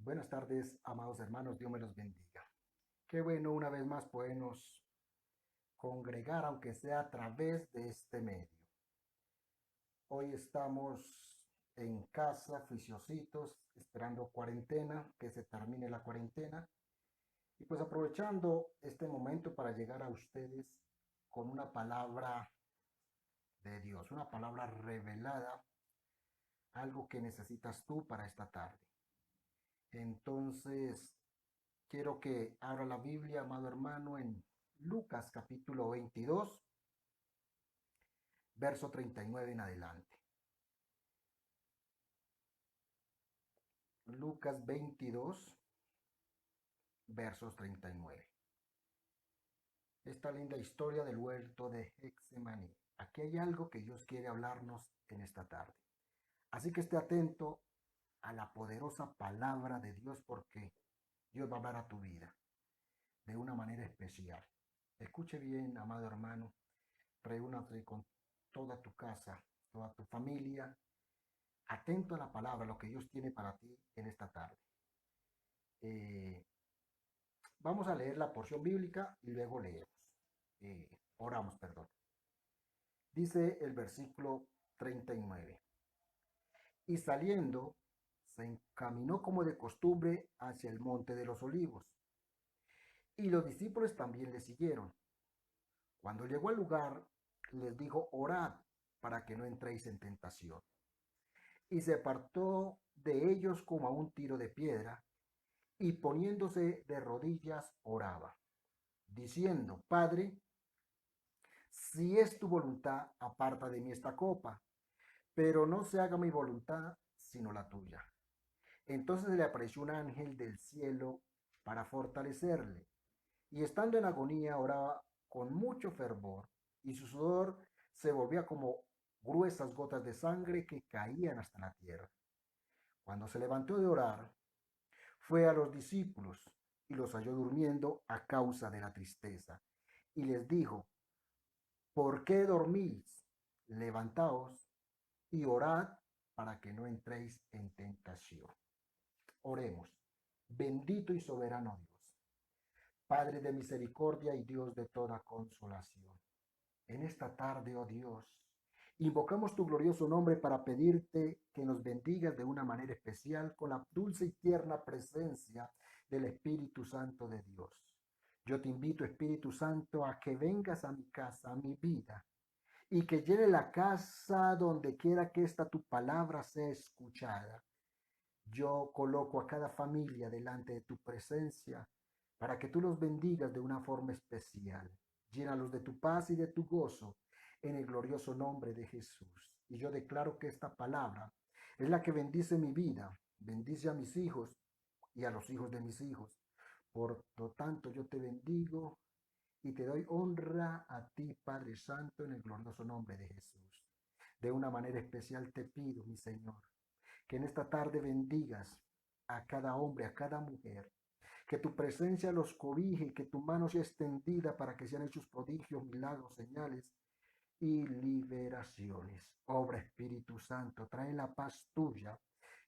Buenas tardes, amados hermanos, Dios me los bendiga. Qué bueno una vez más podernos congregar, aunque sea a través de este medio. Hoy estamos en casa, juiciositos, esperando cuarentena, que se termine la cuarentena. Y pues aprovechando este momento para llegar a ustedes con una palabra de Dios, una palabra revelada, algo que necesitas tú para esta tarde. Entonces, quiero que abra la Biblia, amado hermano, en Lucas capítulo 22, verso 39 en adelante. Lucas 22, versos 39. Esta linda historia del huerto de Hexemaní. Aquí hay algo que Dios quiere hablarnos en esta tarde. Así que esté atento a la poderosa palabra de Dios porque Dios va a hablar a tu vida de una manera especial. Escuche bien, amado hermano, reúnate con toda tu casa, toda tu familia, atento a la palabra, lo que Dios tiene para ti en esta tarde. Eh, Vamos a leer la porción bíblica y luego leemos. Oramos, perdón. Dice el versículo 39. Y saliendo, se encaminó como de costumbre hacia el monte de los olivos. Y los discípulos también le siguieron. Cuando llegó al lugar, les dijo, orad para que no entréis en tentación. Y se apartó de ellos como a un tiro de piedra, y poniéndose de rodillas oraba, diciendo, Padre, si es tu voluntad, aparta de mí esta copa, pero no se haga mi voluntad, sino la tuya. Entonces le apareció un ángel del cielo para fortalecerle, y estando en agonía oraba con mucho fervor, y su sudor se volvía como gruesas gotas de sangre que caían hasta la tierra. Cuando se levantó de orar, fue a los discípulos y los halló durmiendo a causa de la tristeza. Y les dijo, ¿por qué dormís? Levantaos y orad para que no entréis en tentación. Oremos. Bendito y soberano Dios, Padre de misericordia y Dios de toda consolación. En esta tarde, oh Dios, invocamos tu glorioso nombre para pedirte que nos bendigas de una manera especial con la dulce y tierna presencia del Espíritu Santo de Dios. Yo te invito, Espíritu Santo, a que vengas a mi casa, a mi vida, y que llene la casa donde quiera que esta tu palabra sea escuchada. Yo coloco a cada familia delante de tu presencia para que tú los bendigas de una forma especial. Llénalos de tu paz y de tu gozo en el glorioso nombre de Jesús. Y yo declaro que esta palabra es la que bendice mi vida, bendice a mis hijos y a los hijos de mis hijos. Por lo tanto, yo te bendigo y te doy honra a ti, Padre Santo, en el glorioso nombre de Jesús. De una manera especial te pido, mi Señor, que en esta tarde bendigas a cada hombre, a cada mujer, que tu presencia los cobije, que tu mano sea extendida para que sean hechos prodigios, milagros, señales y liberaciones. Obra Espíritu Santo, trae la paz tuya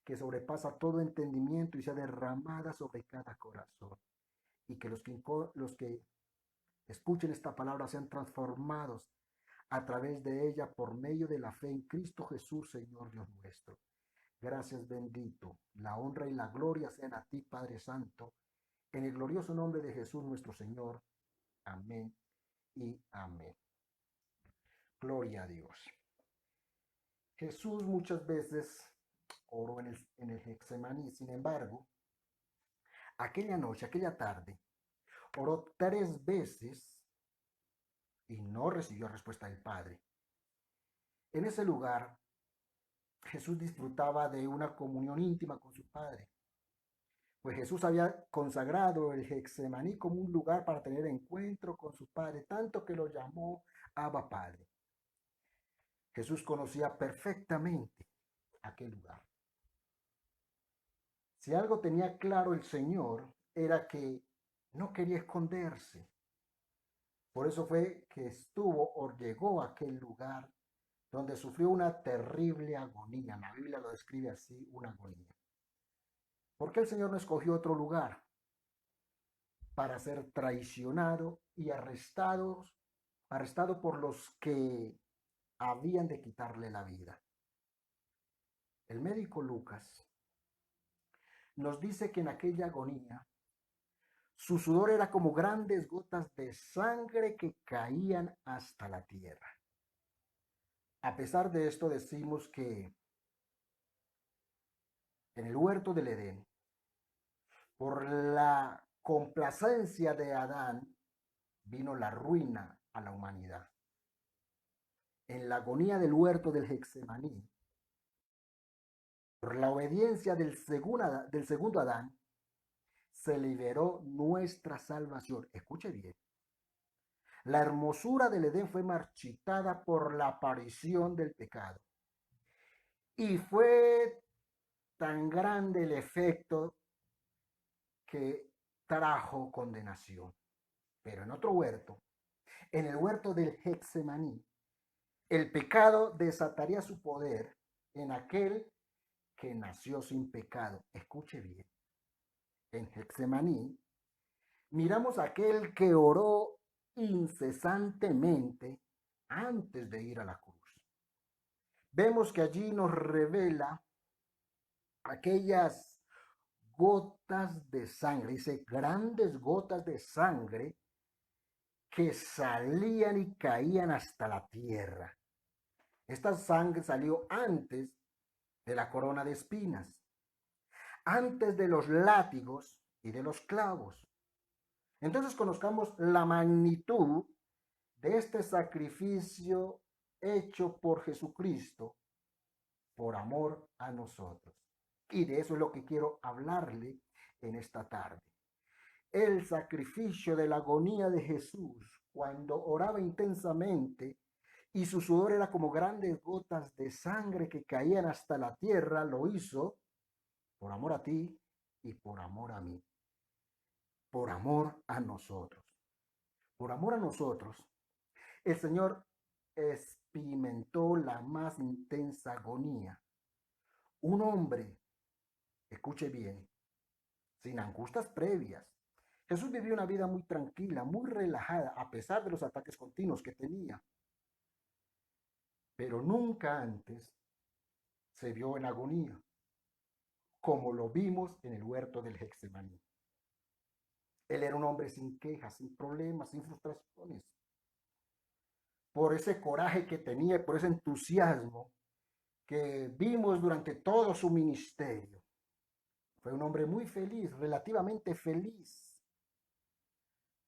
que sobrepasa todo entendimiento y sea derramada sobre cada corazón. Y que los que escuchen esta palabra sean transformados a través de ella por medio de la fe en Cristo Jesús, Señor Dios nuestro. Gracias, bendito. La honra y la gloria sean a ti, Padre Santo, en el glorioso nombre de Jesús nuestro Señor. Amén y amén. Gloria a Dios. Jesús muchas veces oró en el Getsemaní. Sin embargo, aquella noche, aquella tarde, oró 3 veces y no recibió respuesta del Padre. En ese lugar, Jesús disfrutaba de una comunión íntima con su Padre. Pues Jesús había consagrado el Getsemaní como un lugar para tener encuentro con su Padre, tanto que lo llamó Abba Padre. Jesús conocía perfectamente aquel lugar. Si algo tenía claro el Señor, era que no quería esconderse. Por eso fue que estuvo o llegó a aquel lugar donde sufrió una terrible agonía. La Biblia lo describe así, una agonía. ¿Por qué el Señor no escogió otro lugar para ser traicionado y arrestado por los que habían de quitarle la vida? El médico Lucas nos dice que en aquella agonía su sudor era como grandes gotas de sangre que caían hasta la tierra. A pesar de esto, decimos que en el huerto del Edén, por la complacencia de Adán, vino la ruina a la humanidad. En la agonía del huerto del Getsemaní, por la obediencia del segundo Adán, se liberó nuestra salvación. Escuche bien. La hermosura del Edén fue marchitada por la aparición del pecado. Y fue tan grande el efecto que trajo condenación. Pero en otro huerto, en el huerto del Getsemaní, el pecado desataría su poder en aquel que nació sin pecado. Escuche bien. En Getsemaní miramos a aquel que oró incesantemente antes de ir a la cruz. Vemos que allí nos revela aquellas gotas de sangre, dice grandes gotas de sangre que salían y caían hasta la tierra. Esta sangre salió antes de la corona de espinas, antes de los látigos y de los clavos. Entonces conozcamos la magnitud de este sacrificio hecho por Jesucristo por amor a nosotros. Y de eso es lo que quiero hablarle en esta tarde. El sacrificio de la agonía de Jesús cuando oraba intensamente y su sudor era como grandes gotas de sangre que caían hasta la tierra, lo hizo por amor a ti y por amor a mí, por amor a nosotros. Por amor a nosotros, el Señor experimentó la más intensa agonía. Un hombre, escuche bien, sin angustias previas. Jesús vivió una vida muy tranquila, muy relajada, a pesar de los ataques continuos que tenía. Pero nunca antes se vio en agonía, como lo vimos en el huerto del Getsemaní. Él era un hombre sin quejas, sin problemas, sin frustraciones. Por ese coraje que tenía, por ese entusiasmo que vimos durante todo su ministerio. Fue un hombre muy feliz, relativamente feliz.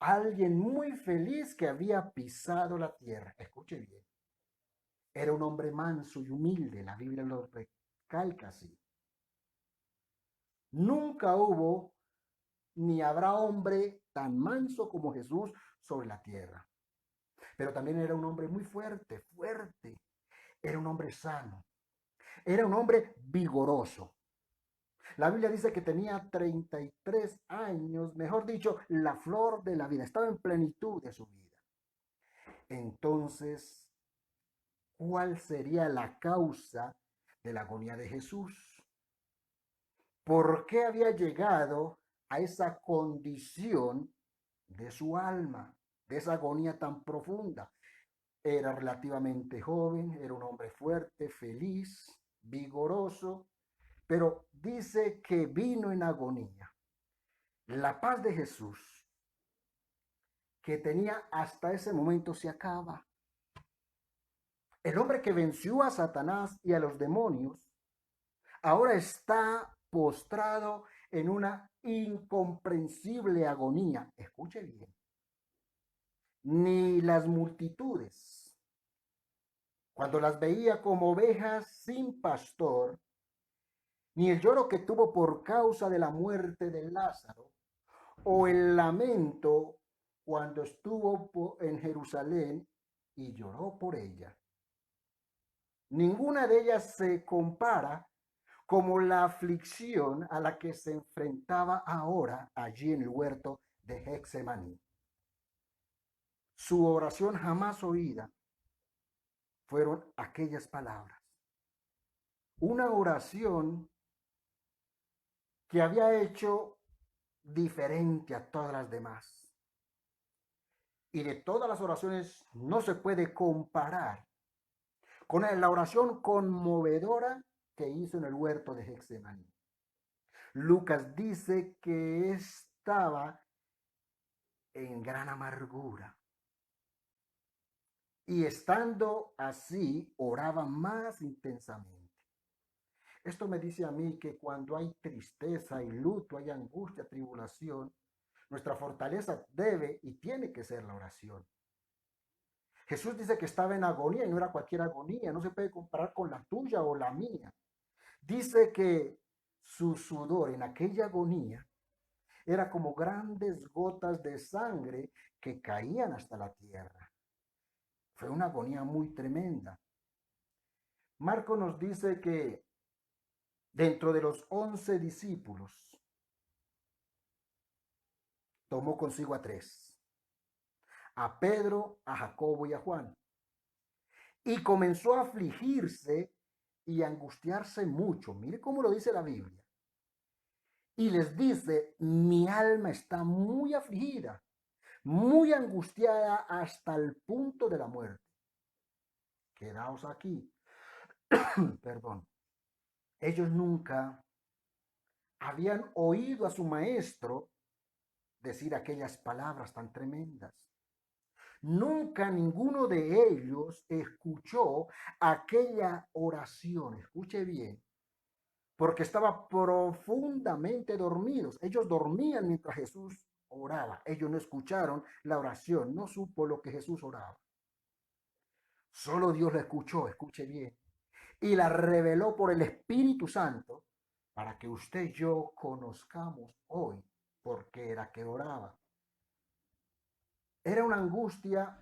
Alguien muy feliz que había pisado la tierra. Escuche bien. Era un hombre manso y humilde. La Biblia lo recalca así. Nunca hubo ni habrá hombre tan manso como Jesús sobre la tierra. Pero también era un hombre muy fuerte, fuerte. Era un hombre sano. Era un hombre vigoroso. La Biblia dice que tenía 33 años, mejor dicho, la flor de la vida. Estaba en plenitud de su vida. Entonces, ¿cuál sería la causa de la agonía de Jesús? ¿Por qué había llegado a esa condición de su alma, de esa agonía tan profunda? Era relativamente joven, era un hombre fuerte, feliz, vigoroso, pero dice que vino en agonía. La paz de Jesús que tenía hasta ese momento se acaba. El hombre que venció a Satanás y a los demonios ahora está postrado en una incomprensible agonía. Escuche bien. Ni las multitudes, cuando las veía como ovejas sin pastor, ni el lloro que tuvo por causa de la muerte de Lázaro, o el lamento cuando estuvo en Jerusalén y lloró por ella. Ninguna de ellas se compara como la aflicción a la que se enfrentaba ahora allí en el huerto de Getsemaní. Su oración jamás oída fueron aquellas palabras. Una oración que había hecho diferente a todas las demás. Y de todas las oraciones no se puede comparar con la oración conmovedora que hizo en el huerto de Getsemaní. Lucas dice que estaba en gran amargura y estando así oraba más intensamente. Esto me dice a mí que cuando hay tristeza, hay luto, hay angustia, tribulación, nuestra fortaleza debe y tiene que ser la oración. Jesús dice que estaba en agonía y no era cualquier agonía, no se puede comparar con la tuya o la mía. Dice que su sudor en aquella agonía era como grandes gotas de sangre que caían hasta la tierra. Fue una agonía muy tremenda. Marco nos dice que dentro de los 11 discípulos tomó consigo a 3, a Pedro, a Jacobo y a Juan. Y comenzó a afligirse y a angustiarse mucho. Mire cómo lo dice la Biblia. Y les dice, mi alma está muy afligida, muy angustiada hasta el punto de la muerte. Quedaos aquí. Perdón. Ellos nunca habían oído a su maestro decir aquellas palabras tan tremendas. Nunca ninguno de ellos escuchó aquella oración. Escuche bien, porque estaba profundamente dormidos. Ellos dormían mientras Jesús oraba. Ellos no escucharon la oración, no supo lo que Jesús oraba. Solo Dios la escuchó, escuche bien, y la reveló por el Espíritu Santo para que usted y yo conozcamos hoy por qué era que oraba. Era una angustia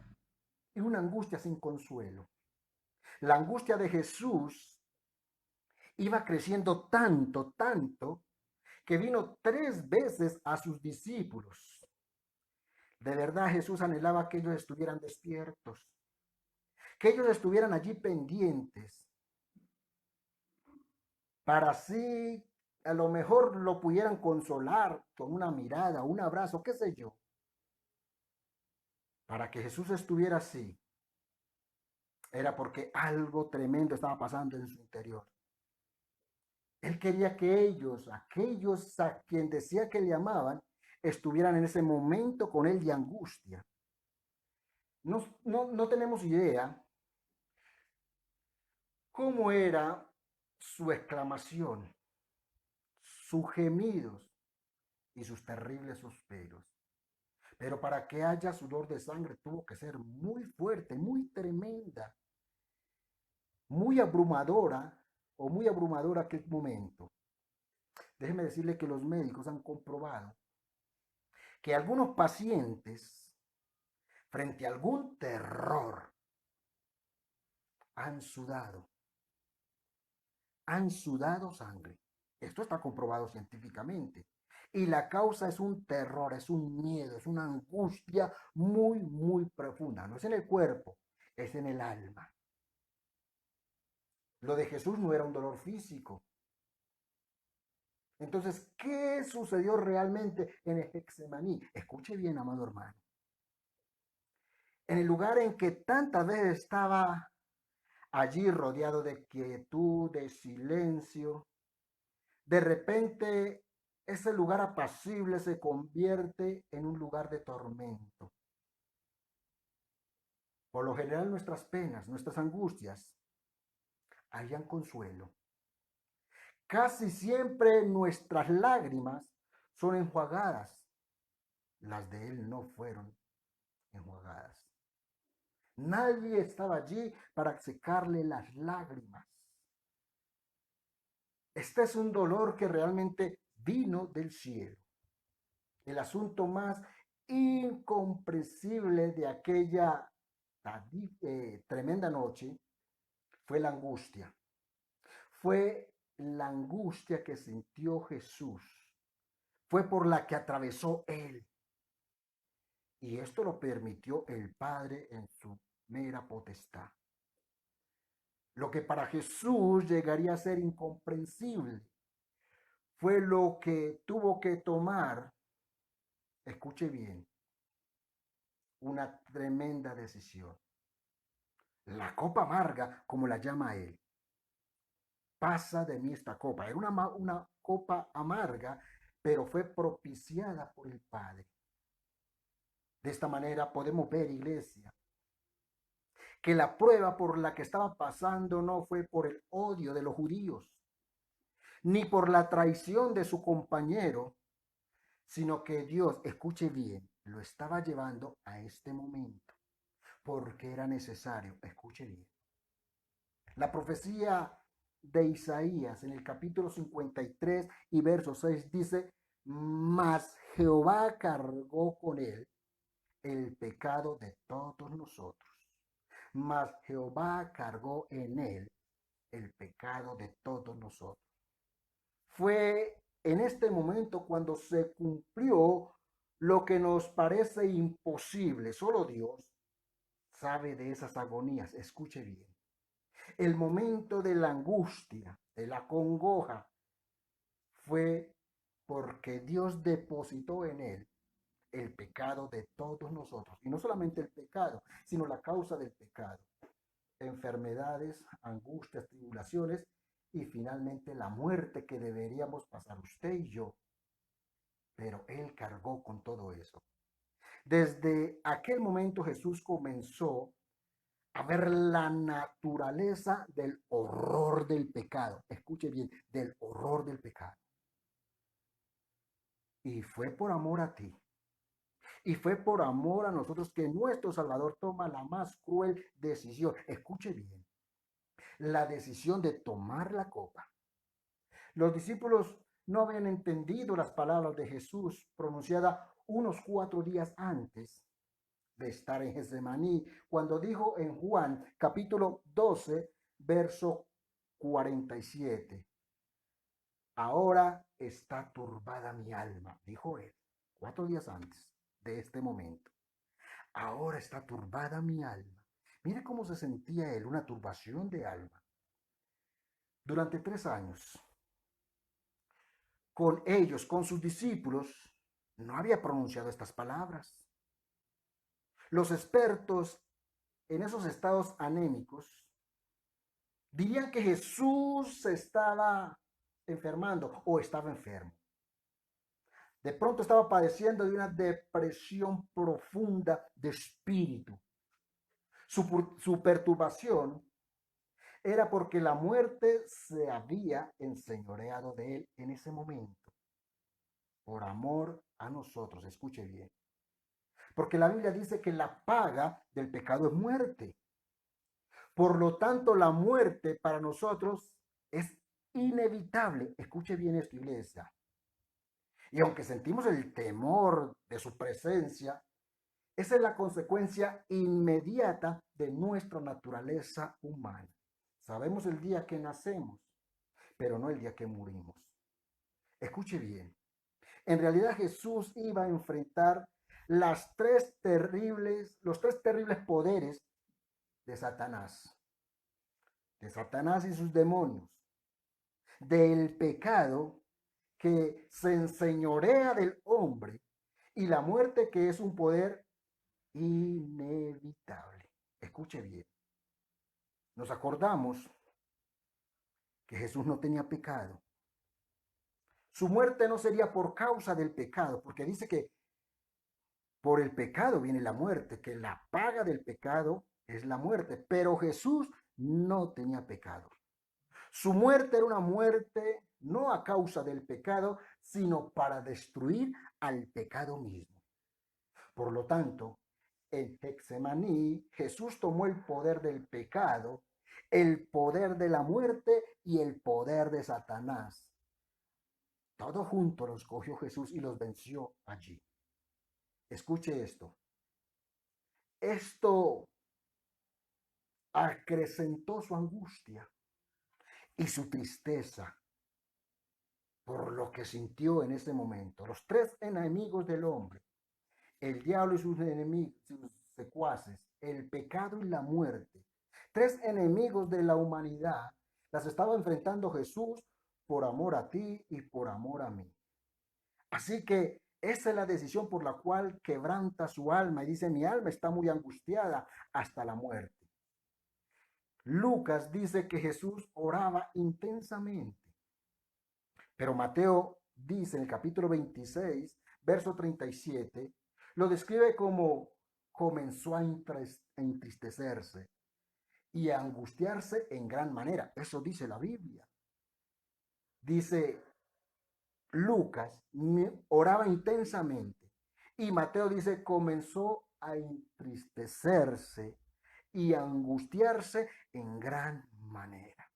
y una angustia sin consuelo. La angustia de Jesús iba creciendo tanto, tanto, que vino 3 veces a sus discípulos. De verdad Jesús anhelaba que ellos estuvieran despiertos, que ellos estuvieran allí pendientes, para así a lo mejor lo pudieran consolar con una mirada, un abrazo, qué sé yo. Para que Jesús estuviera así, era porque algo tremendo estaba pasando en su interior. Él quería que ellos, aquellos a quien decía que le amaban, estuvieran en ese momento con él de angustia. No tenemos idea cómo era su exclamación, sus gemidos y sus terribles suspiros. Pero para que haya sudor de sangre tuvo que ser muy fuerte, muy tremenda, muy abrumadora o muy abrumadora aquel momento. Déjeme decirle que los médicos han comprobado que algunos pacientes, frente a algún terror, han sudado sangre. Esto está comprobado científicamente. Y la causa es un terror, es un miedo, es una angustia muy, muy profunda. No es en el cuerpo, es en el alma. Lo de Jesús no era un dolor físico. Entonces, ¿qué sucedió realmente en el Getsemaní? Escuche bien, amado hermano. En el lugar en que tantas veces estaba allí rodeado de quietud, de silencio, de repente ese lugar apacible se convierte en un lugar de tormento. Por lo general nuestras penas, nuestras angustias, hallan consuelo. Casi siempre nuestras lágrimas son enjuagadas. Las de él no fueron enjuagadas. Nadie estaba allí para secarle las lágrimas. Este es un dolor que realmente vino del cielo. El asunto más incomprensible de aquella tremenda noche fue la angustia. Fue la angustia que sintió Jesús. Fue por la que atravesó él. Y esto lo permitió el Padre en su mera potestad. Lo que para Jesús llegaría a ser incomprensible fue lo que tuvo que tomar, escuche bien, una tremenda decisión. La copa amarga, como la llama él, pasa de mí esta copa. Era una copa amarga, pero fue propiciada por el Padre. De esta manera podemos ver, iglesia, que la prueba por la que estaba pasando no fue por el odio de los judíos, ni por la traición de su compañero, sino que Dios, escuche bien, lo estaba llevando a este momento, porque era necesario, escuche bien. La profecía de Isaías en el capítulo 53 y verso 6 dice, mas Jehová cargó con él el pecado de todos nosotros. Mas Jehová cargó en él el pecado de todos nosotros. Fue en este momento cuando se cumplió lo que nos parece imposible. Solo Dios sabe de esas agonías. Escuche bien. El momento de la angustia, de la congoja, fue porque Dios depositó en él el pecado de todos nosotros. Y no solamente el pecado, sino la causa del pecado. Enfermedades, angustias, tribulaciones y finalmente la muerte que deberíamos pasar usted y yo. Pero Él cargó con todo eso. Desde aquel momento Jesús comenzó a ver la naturaleza del horror del pecado. Escuche bien, del horror del pecado. Y fue por amor a ti. Y fue por amor a nosotros que nuestro Salvador toma la más cruel decisión. Escuche bien, la decisión de tomar la copa. Los discípulos no habían entendido las palabras de Jesús pronunciadas unos 4 días antes de estar en Getsemaní, cuando dijo en Juan capítulo 12, verso 47, ahora está turbada mi alma, dijo él, 4 días antes de este momento. Ahora está turbada mi alma. Mire cómo se sentía él, una turbación de alma. Durante 3 años, con ellos, con sus discípulos, no había pronunciado estas palabras. Los expertos en esos estados anémicos dirían que Jesús se estaba enfermando o estaba enfermo. De pronto estaba padeciendo de una depresión profunda de espíritu. Su perturbación era porque la muerte se había enseñoreado de él en ese momento, por amor a nosotros. Escuche bien. Porque la Biblia dice que la paga del pecado es muerte. Por lo tanto, la muerte para nosotros es inevitable. Escuche bien esto, iglesia. Y aunque sentimos el temor de su presencia, esa es la consecuencia inmediata de nuestra naturaleza humana. Sabemos el día que nacemos, pero no el día que morimos. Escuche bien. En realidad Jesús iba a enfrentar los tres terribles poderes de Satanás y sus demonios, del pecado que se enseñorea del hombre y la muerte que es un poder inevitable. Escuche bien. Nos acordamos que Jesús no tenía pecado. Su muerte no sería por causa del pecado, porque dice que por el pecado viene la muerte, que la paga del pecado es la muerte, pero Jesús no tenía pecado. Su muerte era una muerte no a causa del pecado, sino para destruir al pecado mismo. Por lo tanto, en Getsemaní, Jesús tomó el poder del pecado, el poder de la muerte y el poder de Satanás. Todo junto los cogió Jesús y los venció allí. Escuche esto. Esto acrecentó su angustia y su tristeza por lo que sintió en ese momento. Los tres enemigos del hombre, el diablo y sus enemigos, sus secuaces, el pecado y la muerte, tres enemigos de la humanidad, las estaba enfrentando Jesús por amor a ti y por amor a mí. Así que esa es la decisión por la cual quebranta su alma y dice, mi alma está muy angustiada hasta la muerte. Lucas dice que Jesús oraba intensamente, pero Mateo dice en el capítulo 26, verso 37, lo describe como comenzó a entristecerse y a angustiarse en gran manera. Eso dice la Biblia. Dice Lucas, oraba intensamente. Y Mateo dice, comenzó a entristecerse y a angustiarse en gran manera.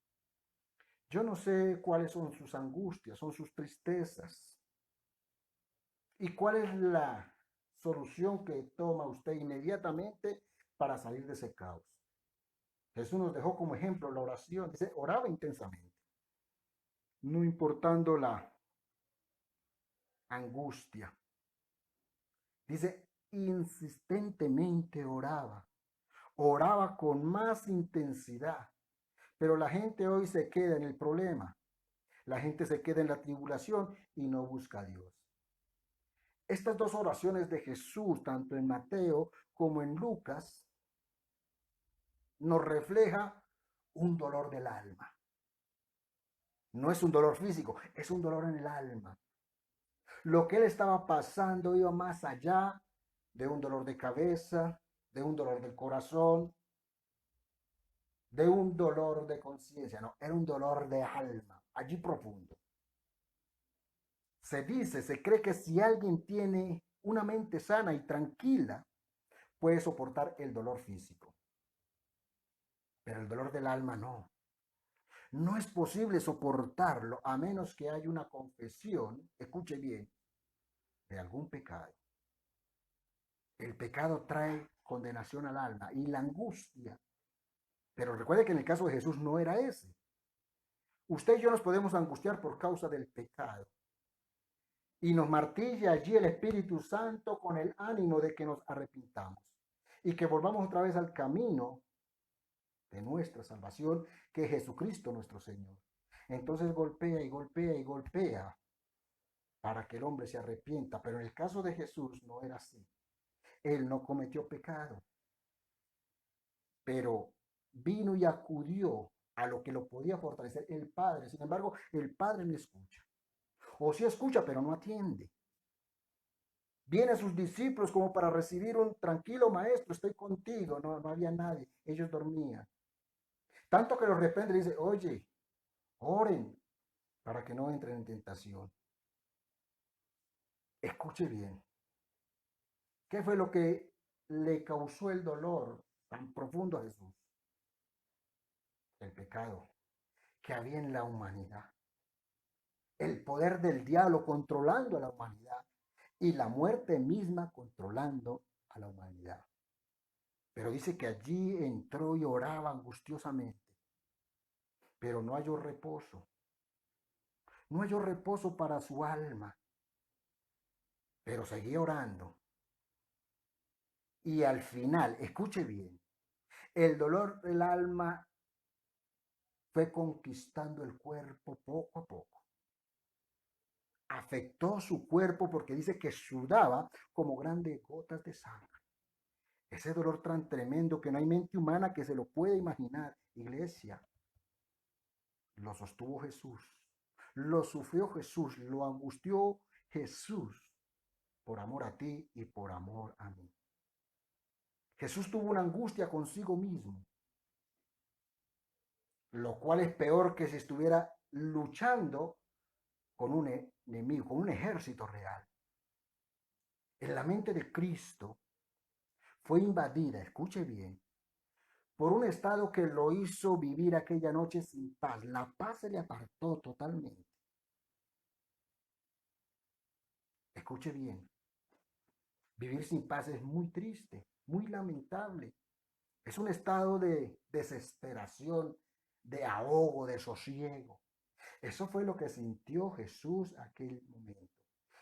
Yo no sé cuáles son sus angustias, son sus tristezas. ¿Y cuál es la solución que toma usted inmediatamente para salir de ese caos? Jesús nos dejó como ejemplo la oración. Dice, oraba intensamente, no importando la angustia. Dice, insistentemente oraba. Oraba con más intensidad. Pero la gente hoy se queda en el problema. La gente se queda en la tribulación y no busca a Dios. Estas dos oraciones de Jesús, tanto en Mateo como en Lucas, nos refleja un dolor del alma. No es un dolor físico, es un dolor en el alma. Lo que él estaba pasando iba más allá de un dolor de cabeza, de un dolor del corazón, de un dolor de conciencia, no, era un dolor de alma, allí profundo. Se dice, se cree que si alguien tiene una mente sana y tranquila, puede soportar el dolor físico, pero el dolor del alma no. No es posible soportarlo a menos que haya una confesión, escuche bien, de algún pecado. El pecado trae condenación al alma y la angustia. Pero recuerde que en el caso de Jesús no era ese. Usted y yo nos podemos angustiar por causa del pecado. Y nos martilla allí el Espíritu Santo con el ánimo de que nos arrepintamos y que volvamos otra vez al camino de nuestra salvación, que es Jesucristo nuestro Señor. Entonces golpea y golpea y golpea para que el hombre se arrepienta. Pero en el caso de Jesús no era así. Él no cometió pecado, pero vino y acudió a lo que lo podía fortalecer el Padre. Sin embargo, el Padre no escucha. O sí escucha, pero no atiende. Vienen sus discípulos como para recibir un tranquilo maestro, estoy contigo. No, no había nadie, ellos dormían. Tanto que los reprende y dice, oye, oren para que no entren en tentación. Escuche bien, ¿qué fue lo que le causó el dolor tan profundo a Jesús? El pecado que había en la humanidad. El poder del diablo controlando a la humanidad y la muerte misma controlando a la humanidad. Pero dice que allí entró y oraba angustiosamente, pero no halló reposo. No halló reposo para su alma, pero seguía orando. Y al final, escuche bien, el dolor del alma fue conquistando el cuerpo poco a poco. Afectó su cuerpo porque dice que sudaba como grandes gotas de sangre. Ese dolor tan tremendo que no hay mente humana que se lo pueda imaginar. Iglesia, lo sostuvo Jesús, lo sufrió Jesús, lo angustió Jesús por amor a ti y por amor a mí. Jesús tuvo una angustia consigo mismo, lo cual es peor que si estuviera luchando con un enemigo, con un ejército real. En la mente de Cristo fue invadida, escuche bien, por un estado que lo hizo vivir aquella noche sin paz. La paz se le apartó totalmente. Escuche bien, vivir sin paz es muy triste, muy lamentable. Es un estado de desesperación, de ahogo, de sosiego. Eso fue lo que sintió Jesús aquel momento.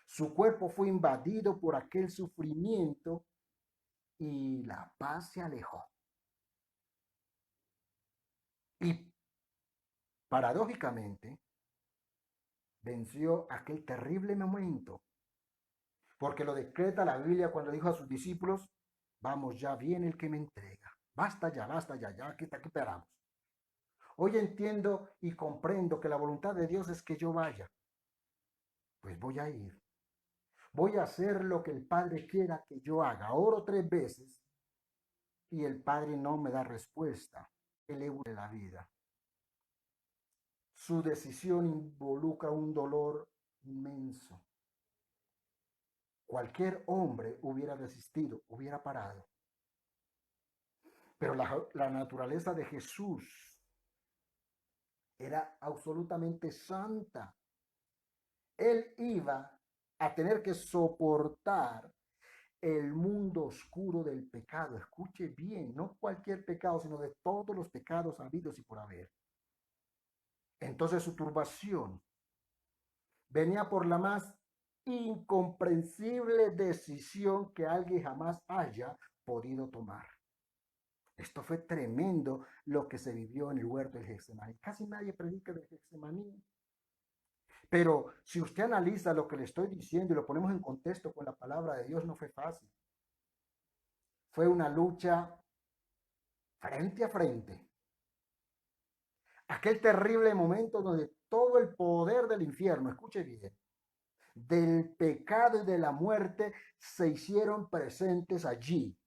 Su cuerpo fue invadido por aquel sufrimiento y la paz se alejó. Y paradójicamente, venció aquel terrible momento, porque lo decreta la Biblia cuando dijo a sus discípulos, vamos, ya viene el que me entrega. Basta ya, ya, aquí esperamos. Hoy entiendo y comprendo que la voluntad de Dios es que yo vaya. Pues voy a ir. Voy a hacer lo que el Padre quiera que yo haga. Oro 3 veces y el Padre no me da respuesta. Él es la vida. Su decisión involucra un dolor inmenso. Cualquier hombre hubiera desistido, hubiera parado. Pero la naturaleza de Jesús era absolutamente santa. Él iba a tener que soportar el mundo oscuro del pecado. Escuche bien, no cualquier pecado, sino de todos los pecados habidos y por haber. Entonces su turbación venía por la más incomprensible decisión que alguien jamás haya podido tomar. Esto fue tremendo lo que se vivió en el huerto del Getsemaní. Casi nadie predica del Getsemaní. Pero si usted analiza lo que le estoy diciendo y lo ponemos en contexto con la palabra de Dios, no fue fácil. Fue una lucha frente a frente. Aquel terrible momento donde todo el poder del infierno, escuche bien, del pecado y de la muerte se hicieron presentes allí.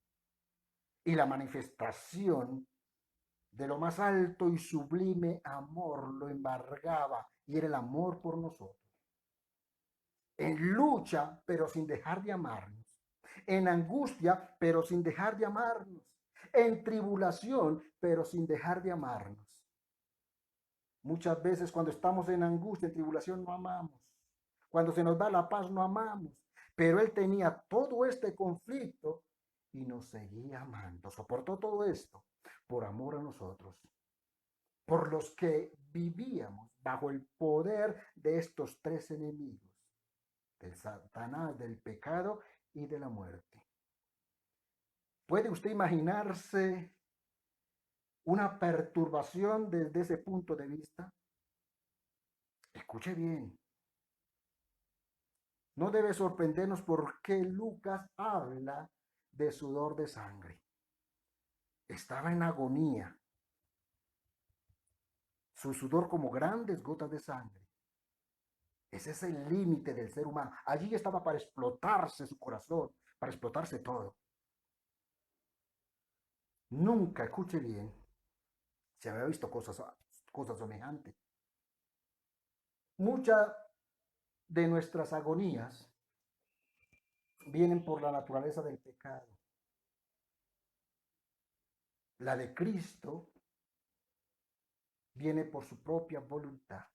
Y la manifestación de lo más alto y sublime amor lo embargaba y era el amor por nosotros. En lucha, pero sin dejar de amarnos. En angustia, pero sin dejar de amarnos. En tribulación, pero sin dejar de amarnos. Muchas veces cuando estamos en angustia, en tribulación, no amamos. Cuando se nos da la paz, no amamos. Pero Él tenía todo este conflicto y nos seguía amando. Soportó todo esto por amor a nosotros. Por los que vivíamos bajo el poder de estos tres enemigos. Del Satanás, del pecado y de la muerte. ¿Puede usted imaginarse una perturbación desde ese punto de vista? Escuche bien. No debe sorprendernos por qué Lucas habla de sudor de sangre. Estaba en agonía. Su sudor como grandes gotas de sangre. Ese es el límite del ser humano. Allí estaba para explotarse su corazón, para explotarse todo. Nunca, escuche bien, se había visto cosas semejantes. Muchas de nuestras agonías vienen por la naturaleza del pecado. La de Cristo viene por su propia voluntad.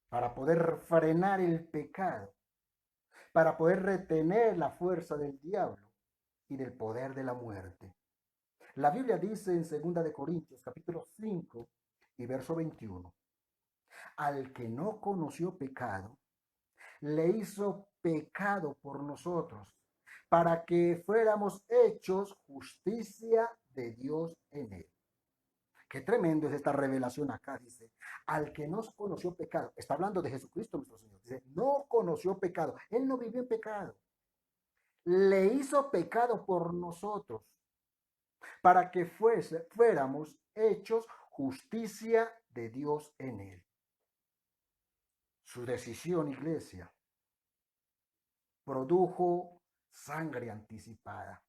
Para poder frenar el pecado, para poder retener la fuerza del diablo y del poder de la muerte. La Biblia dice en 2 de Corintios, capítulo 5 y verso 21, al que no conoció pecado, le hizo pecado por nosotros, para que fuéramos hechos justicia de Dios en él. Qué tremendo es esta revelación acá, dice, al que no conoció pecado, está hablando de Jesucristo nuestro Señor, dice, no conoció pecado, él no vivió en pecado, le hizo pecado por nosotros, para que fuéramos hechos justicia de Dios en él. Su decisión, iglesia, produjo sangre anticipada.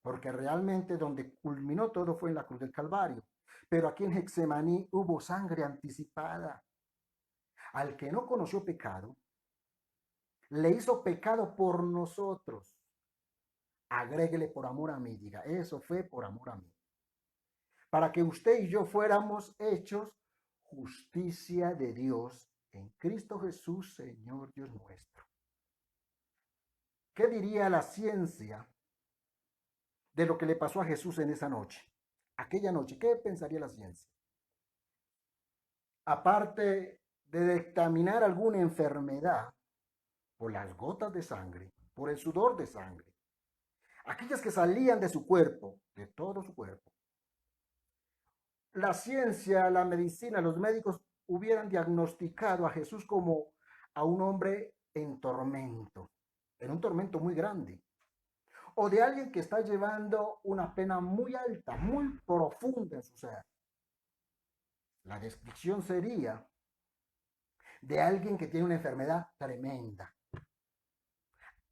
Porque realmente donde culminó todo fue en la cruz del Calvario. Pero aquí en Getsemaní hubo sangre anticipada. Al que no conoció pecado, le hizo pecado por nosotros. Agréguele por amor a mí, diga, eso fue por amor a mí. Para que usted y yo fuéramos hechos justicia de Dios en Cristo Jesús, Señor Dios nuestro. ¿Qué diría la ciencia de lo que le pasó a Jesús en esa noche? Aquella noche, ¿qué pensaría la ciencia? Aparte de dictaminar alguna enfermedad por las gotas de sangre, por el sudor de sangre, aquellas que salían de su cuerpo, de todo su cuerpo. La ciencia, la medicina, los médicos hubieran diagnosticado a Jesús como a un hombre en un tormento muy grande, o de alguien que está llevando una pena muy alta, muy profunda en su ser. La descripción sería de alguien que tiene una enfermedad tremenda,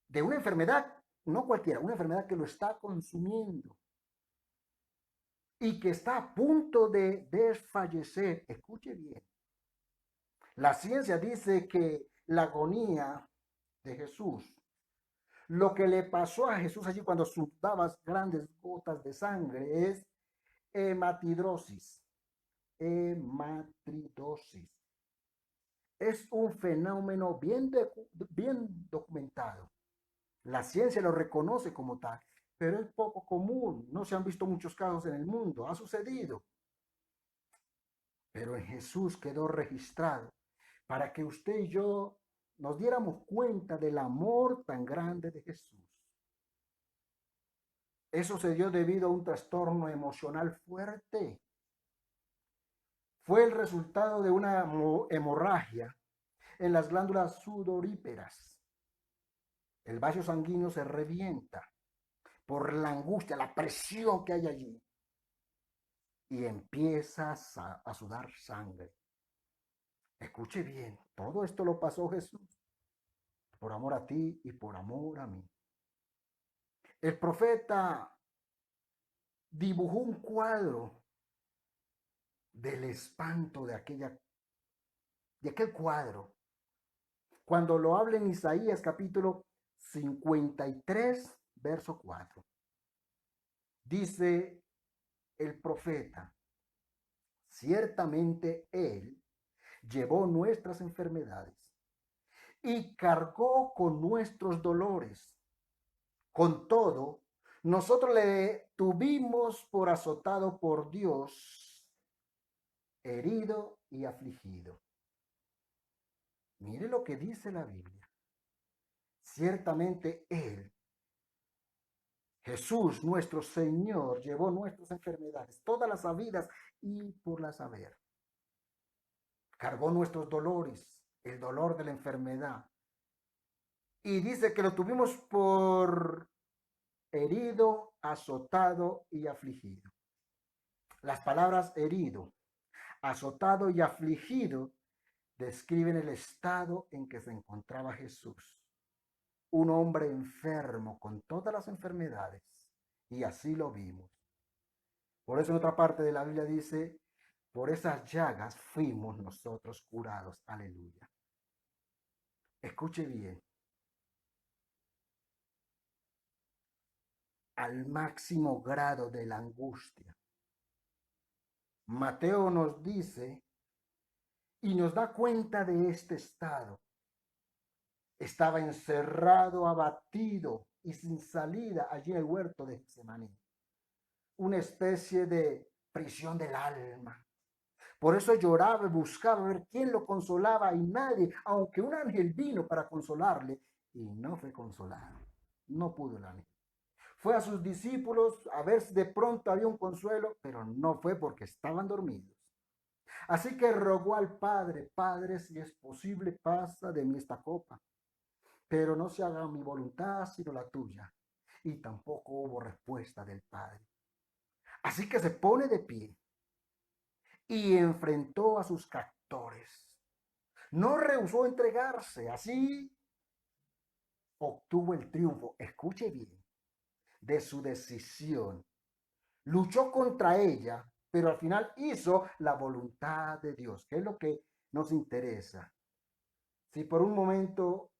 de una enfermedad, no cualquiera, una enfermedad que lo está consumiendo y que está a punto de desfallecer. Escuche bien, la ciencia dice que la agonía de Jesús, lo que le pasó a Jesús allí cuando sudaba grandes gotas de sangre es hematidrosis. Hematridosis. Es un fenómeno bien documentado. La ciencia lo reconoce como tal, pero es poco común. No se han visto muchos casos en el mundo. Ha sucedido. Pero en Jesús quedó registrado para que usted y yo nos diéramos cuenta del amor tan grande de Jesús. Eso se dio debido a un trastorno emocional fuerte. Fue el resultado de una hemorragia en las glándulas sudoríparas. El vaso sanguíneo se revienta por la angustia, la presión que hay allí, y empiezas a sudar sangre. Escuche bien, todo esto lo pasó Jesús por amor a ti y por amor a mí. El profeta dibujó un cuadro del espanto de aquel cuadro. Cuando lo habla en Isaías capítulo 53, verso 4. Dice el profeta, ciertamente Él llevó nuestras enfermedades y cargó con nuestros dolores. Con todo, nosotros le tuvimos por azotado por Dios, herido y afligido. Mire lo que dice la Biblia. Ciertamente Él, Jesús, nuestro Señor, llevó nuestras enfermedades, todas las habidas y por las haber. Cargó nuestros dolores, el dolor de la enfermedad. Y dice que lo tuvimos por herido, azotado y afligido. Las palabras herido, azotado y afligido describen el estado en que se encontraba Jesús. Un hombre enfermo con todas las enfermedades. Y así lo vimos. Por eso en otra parte de la Biblia dice, por esas llagas fuimos nosotros curados. Aleluya. Escuche bien. Al máximo grado de la angustia. Mateo nos dice y nos da cuenta de este estado. Estaba encerrado, abatido y sin salida allí en el huerto de Getsemaní. Una especie de prisión del alma. Por eso lloraba y buscaba ver quién lo consolaba y nadie, aunque un ángel vino para consolarle y no fue consolado. No pudo el ángel. Fue a sus discípulos a ver si de pronto había un consuelo, pero no fue porque estaban dormidos. Así que rogó al Padre, Padre, si es posible, pasa de mí esta copa, pero no se haga mi voluntad sino la tuya. Y tampoco hubo respuesta del Padre. Así que se pone de pie y enfrentó a sus captores. No rehusó entregarse, así obtuvo el triunfo. Escuche bien, de su decisión. Luchó contra ella, pero al final hizo la voluntad de Dios, que es lo que nos interesa. Si por un momento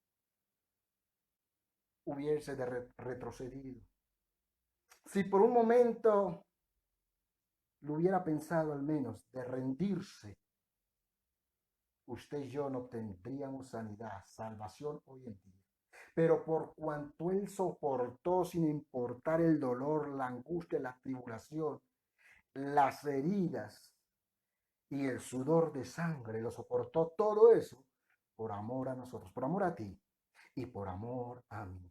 hubiese retrocedido, si por un momento lo hubiera pensado al menos de rendirse, usted y yo no tendríamos sanidad, salvación hoy en día. Pero por cuanto él soportó sin importar el dolor, la angustia, la tribulación, las heridas y el sudor de sangre, lo soportó todo eso por amor a nosotros, por amor a ti y por amor a mí.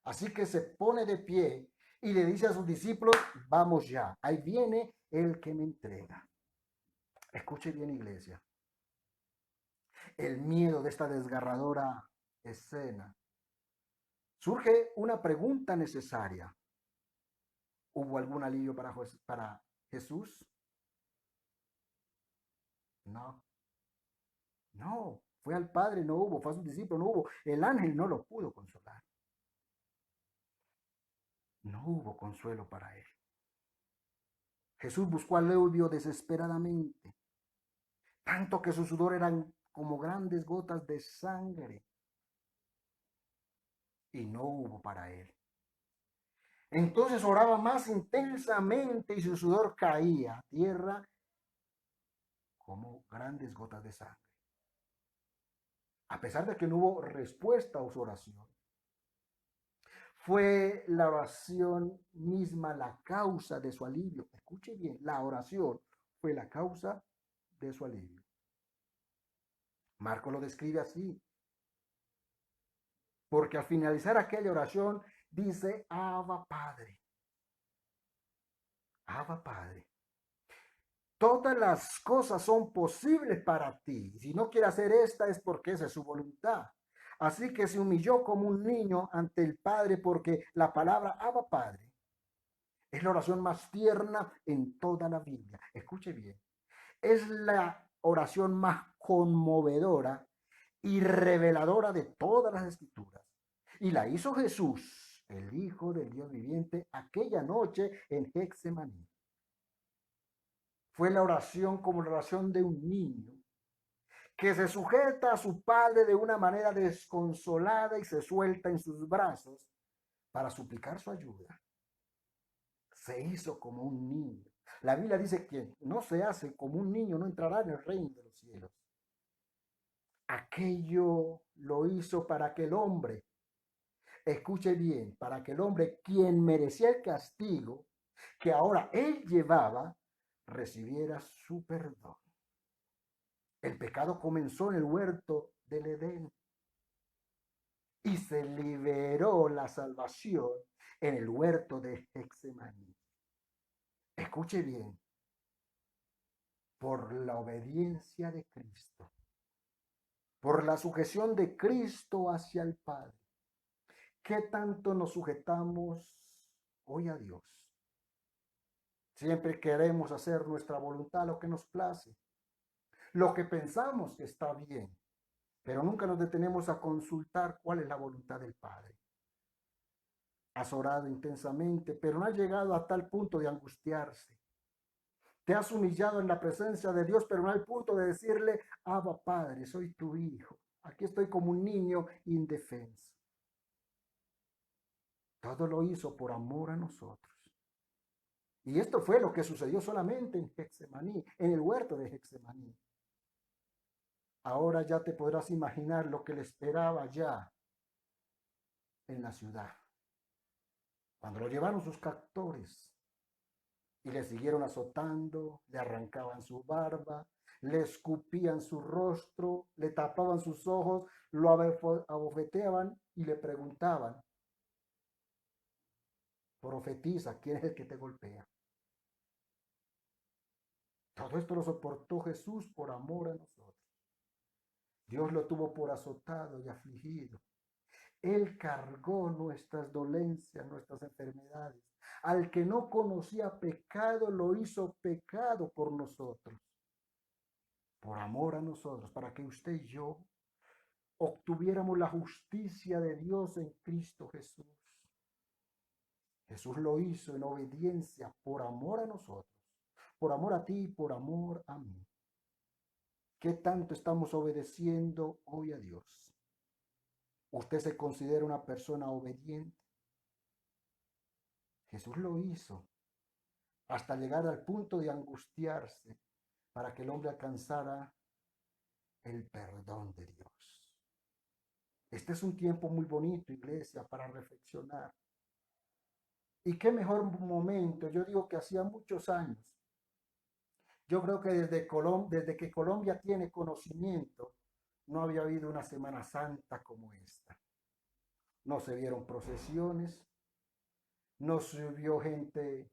Así que se pone de pie y le dice a sus discípulos, vamos ya, ahí viene el que me entrega. Escuche bien, iglesia. el miedo de esta desgarradora escena, surge una pregunta necesaria. ¿Hubo algún alivio para Jesús? No, no. Fue al Padre, no hubo. Fue a sus discípulos, no hubo. El ángel no lo pudo consolar. No hubo consuelo para él. Jesús buscó alivio desesperadamente, tanto que su sudor eran como grandes gotas de sangre y no hubo para él. Entonces oraba más intensamente y su sudor caía a tierra como grandes gotas de sangre. A pesar de que no hubo respuesta a su oración, fue la oración misma la causa de su alivio. Escuche bien, la oración fue la causa de su alivio. Marco lo describe así, porque al finalizar aquella oración dice, Abba Padre, Abba Padre. Todas las cosas son posibles para ti. Si no quiere hacer esta es porque esa es su voluntad. Así que se humilló como un niño ante el Padre porque la palabra Abba Padre es la oración más tierna en toda la Biblia. Escuche bien. Es la oración más conmovedora y reveladora de todas las escrituras. Y la hizo Jesús, el Hijo del Dios viviente, aquella noche en Getsemaní. Fue la oración como la oración de un niño que se sujeta a su padre de una manera desconsolada y se suelta en sus brazos para suplicar su ayuda. Se hizo como un niño. La Biblia dice que no se hace como un niño, no entrará en el reino de los cielos. Aquello lo hizo para que el hombre, escuche bien, para que el hombre, quien merecía el castigo que ahora él llevaba, recibiera su perdón. El pecado comenzó en el huerto del Edén y se liberó la salvación en el huerto de Getsemaní. Escuche bien, por la obediencia de Cristo, por la sujeción de Cristo hacia el Padre. ¿Qué tanto nos sujetamos hoy a Dios? Siempre queremos hacer nuestra voluntad, lo que nos place, lo que pensamos que está bien, pero nunca nos detenemos a consultar cuál es la voluntad del Padre. Has orado intensamente, pero no has llegado a tal punto de angustiarse. Te has humillado en la presencia de Dios, pero no al punto de decirle, Abba Padre, soy tu hijo. Aquí estoy como un niño indefenso. Todo lo hizo por amor a nosotros. Y esto fue lo que sucedió solamente en Getsemaní, en el huerto de Getsemaní. Ahora ya te podrás imaginar lo que le esperaba ya en la ciudad. Cuando lo llevaron sus captores y le siguieron azotando, le arrancaban su barba, le escupían su rostro, le tapaban sus ojos, lo abofeteaban y le preguntaban, profetiza, ¿quién es el que te golpea? Todo esto lo soportó Jesús por amor a nosotros. Dios lo tuvo por azotado y afligido. Él cargó nuestras dolencias, nuestras enfermedades. Al que no conocía pecado, lo hizo pecado por nosotros, por amor a nosotros, para que usted y yo obtuviéramos la justicia de Dios en Cristo Jesús. Jesús lo hizo en obediencia por amor a nosotros, por amor a ti y por amor a mí. ¿Qué tanto estamos obedeciendo hoy a Dios? ¿Usted se considera una persona obediente? Jesús lo hizo hasta llegar al punto de angustiarse para que el hombre alcanzara el perdón de Dios. Este es un tiempo muy bonito, iglesia, para reflexionar. Y qué mejor momento, yo digo que hacía muchos años. Yo creo que desde que Colombia tiene conocimiento, no había habido una Semana Santa como esta. No se vieron procesiones, no subió gente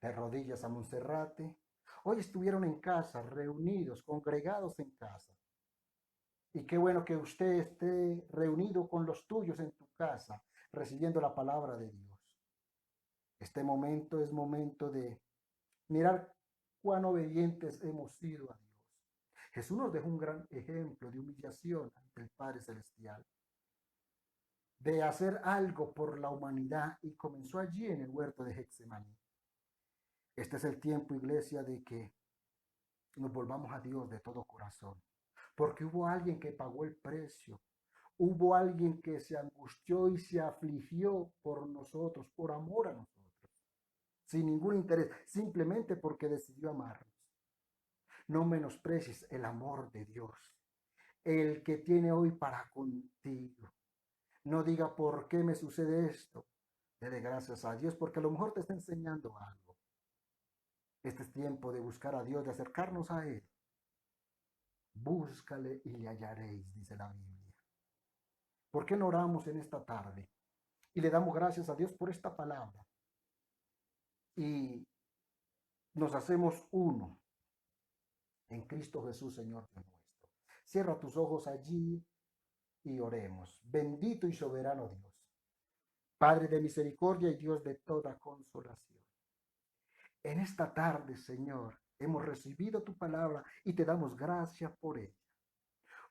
de rodillas a Monserrate. Hoy estuvieron en casa, reunidos, congregados en casa. Y qué bueno que usted esté reunido con los tuyos en tu casa, recibiendo la palabra de Dios. Este momento es momento de mirar cuán obedientes hemos sido a Dios. Jesús nos dejó un gran ejemplo de humillación ante el Padre Celestial, de hacer algo por la humanidad y comenzó allí en el huerto de Getsemaní. Este es el tiempo, iglesia, de que nos volvamos a Dios de todo corazón, porque hubo alguien que pagó el precio, hubo alguien que se angustió y se afligió por nosotros, por amor a nosotros, sin ningún interés, simplemente porque decidió amarnos. No menosprecies el amor de Dios, el que tiene hoy para contigo. No diga por qué me sucede esto. Dele gracias a Dios porque a lo mejor te está enseñando algo. Este es tiempo de buscar a Dios, de acercarnos a Él. Búscale y le hallaréis, dice la Biblia. ¿Por qué no oramos en esta tarde? Y le damos gracias a Dios por esta palabra. Y nos hacemos uno en Cristo Jesús, Señor Dios nuestro. Cierra tus ojos allí y oremos. Bendito y soberano Dios, Padre de misericordia y Dios de toda consolación. En esta tarde, Señor, hemos recibido tu palabra y te damos gracias por ella.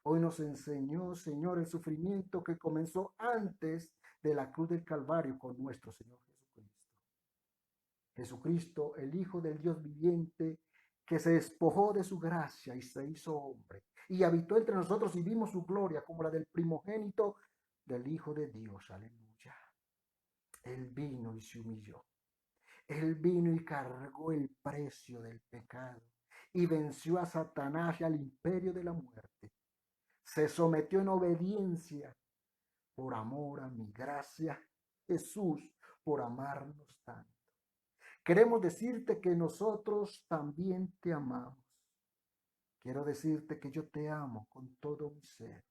Hoy nos enseñó, Señor, el sufrimiento que comenzó antes de la cruz del Calvario con nuestro Señor Jesucristo. Jesucristo, el Hijo del Dios viviente, que se despojó de su gracia y se hizo hombre, y habitó entre nosotros y vimos su gloria como la del primogénito del Hijo de Dios. Aleluya. Él vino y se humilló. Él vino y cargó el precio del pecado y venció a Satanás y al imperio de la muerte. Se sometió en obediencia por amor a mi gracia, Jesús, por amarnos tanto. Queremos decirte que nosotros también te amamos. Quiero decirte que yo te amo con todo mi ser.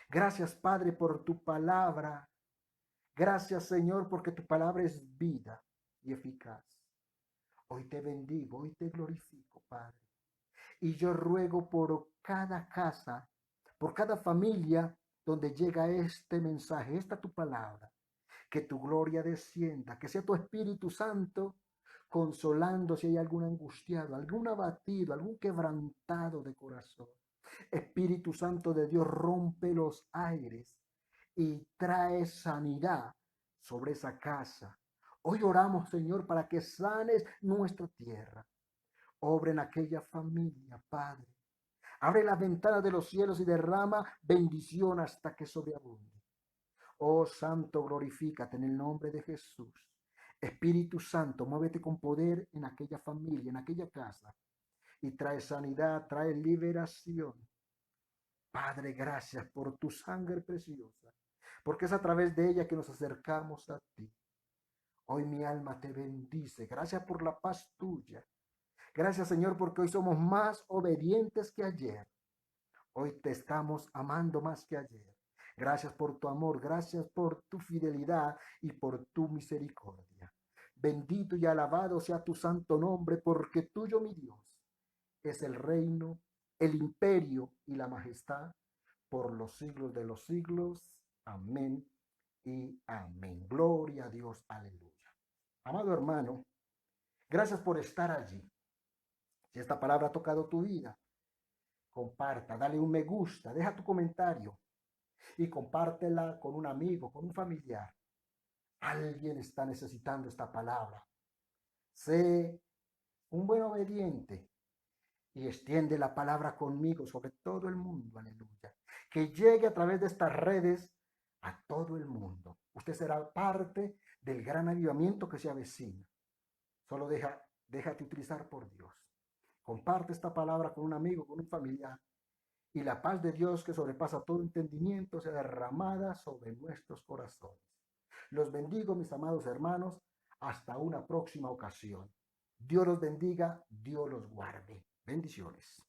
Gracias, Padre, por tu palabra. Gracias, Señor, porque tu palabra es vida y eficaz. Hoy te bendigo, hoy te glorifico, Padre. Y yo ruego por cada casa, por cada familia donde llega este mensaje, esta tu palabra, que tu gloria descienda, que sea tu Espíritu Santo consolando si hay algún angustiado, algún abatido, algún quebrantado de corazón. Espíritu Santo de Dios, rompe los aires y trae sanidad sobre esa casa. Hoy oramos, Señor, para que sanes nuestra tierra. Obra en aquella familia, Padre. Abre las ventanas de los cielos y derrama bendición hasta que sobreabunde. Oh Santo, glorifícate en el nombre de Jesús. Espíritu Santo, muévete con poder en aquella familia, en aquella casa. Y trae sanidad, trae liberación. Padre, gracias por tu sangre preciosa, porque es a través de ella que nos acercamos a ti. Hoy mi alma te bendice. Gracias por la paz tuya. Gracias, Señor, porque hoy somos más obedientes que ayer. Hoy te estamos amando más que ayer. Gracias por tu amor, gracias por tu fidelidad y por tu misericordia. Bendito y alabado sea tu santo nombre, porque tuyo, mi Dios, es el reino, el imperio y la majestad por los siglos de los siglos. Amén y amén. Gloria a Dios, aleluya. Amado hermano, gracias por estar allí. Si esta palabra ha tocado tu vida, comparta, dale un me gusta, deja tu comentario y compártela con un amigo, con un familiar. Alguien está necesitando esta palabra. Sé un buen obediente y extiende la palabra conmigo sobre todo el mundo. Aleluya. Que llegue a través de estas redes a todo el mundo. Usted será parte del gran avivamiento que se avecina. Solo déjate utilizar por Dios. Comparte esta palabra con un amigo, con un familiar. Y la paz de Dios que sobrepasa todo entendimiento sea derramada sobre nuestros corazones. Los bendigo, mis amados hermanos, hasta una próxima ocasión. Dios los bendiga, Dios los guarde. Bendiciones.